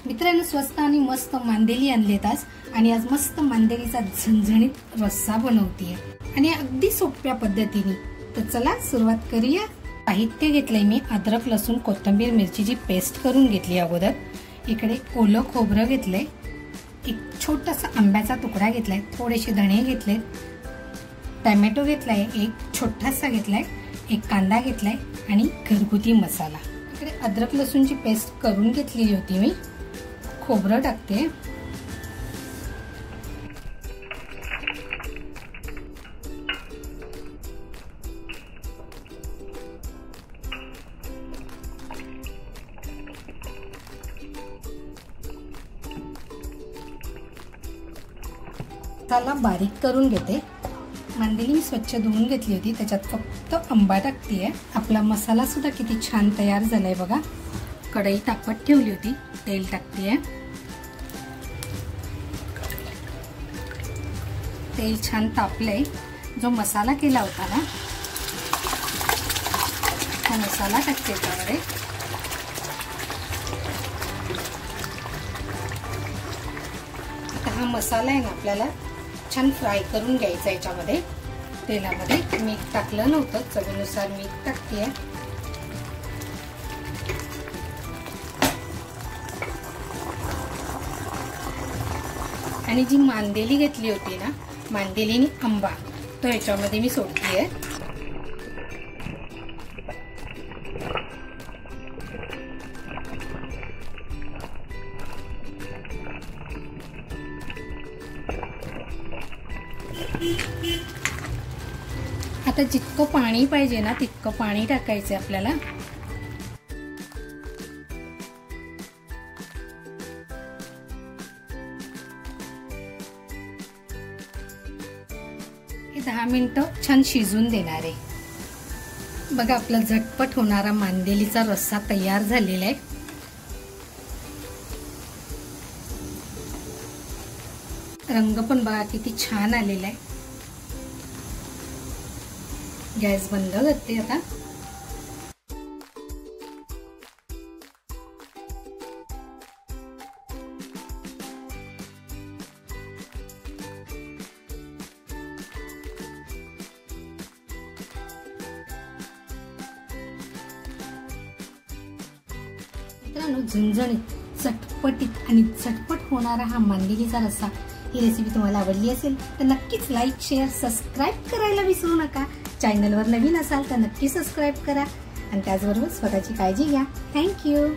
मित्रांनो, स्वस्त आणि मस्त मांदेली आणलेत आज आणि आज मस्त मांदेलीचा झणझणीत रस्सा बनवतीये आणि अगदी सोप्या पद्धतीने। तर चला सुरुवात करूया। साहित्य घेतलंय मी अद्रक लसूण कोथिंबीर मिरचीची पेस्ट करून घेतली अगोदर। इकडे ओलं खोबरं घेतलंय, एक छोटासा आंब्याचा तुकडा घेतलाय, थोडेसे धणे घेतले, टोमॅटो घेतलाय एक छोटासा घेतलाय, एक कांदा घेतलाय आणि घरगुती मसाला। इकडे अद्रक लसूणची पेस्ट करून घेतलेली होती मी। खोबरं टाकते, मसाला बारीक करून घेते। मांदेली मी स्वच्छ धुवून घेतली होती, त्याच्यात फक्त आंबा टाकतेय। आपला मसाला सुद्धा किती छान तयार झालाय बघा। कढई तापत ठेवली होती, तेल टाकतेय। तेल छान तापलंय। जो मसाला केला होता ना, हा मसाला टाकते त्यामध्ये। आता हा मसाला आहे ना आपल्याला छान फ्राय करून घ्यायचा। याच्यामध्ये तेलामध्ये मीठ टाकलं नव्हतं, चवीनुसार मीठ टाकतेय। आणि जी मांदेली घेतली होती ना, मांदेली आणि आंबा, तो याच्यामध्ये मी सोडतीये। आता जितकं पाणी पाहिजे ना तितकं पाणी टाकायचं आपल्याला। हे 10 मिनिटं छान शिजून देणार आहे। बघा आपला झटपट होणारा मांदेलीचा रस्सा तयार झालेला आहे। रंग पण बघा किती छान आलेला आहे। गॅस बंद करते आता। मित्रांनो, झणझणीत चटपटीत आणि झटपट होणारा हा मांदेलीचा रस्सा, ही रेसिपी तुम्हाला आवडली असेल तर नक्कीच लाईक शेअर सबस्क्राईब करायला विसरू नका। चॅनलवर नवीन असाल तर नक्की सबस्क्राईब करा आणि त्याचबरोबर स्वतःची काळजी घ्या। थँक्यू।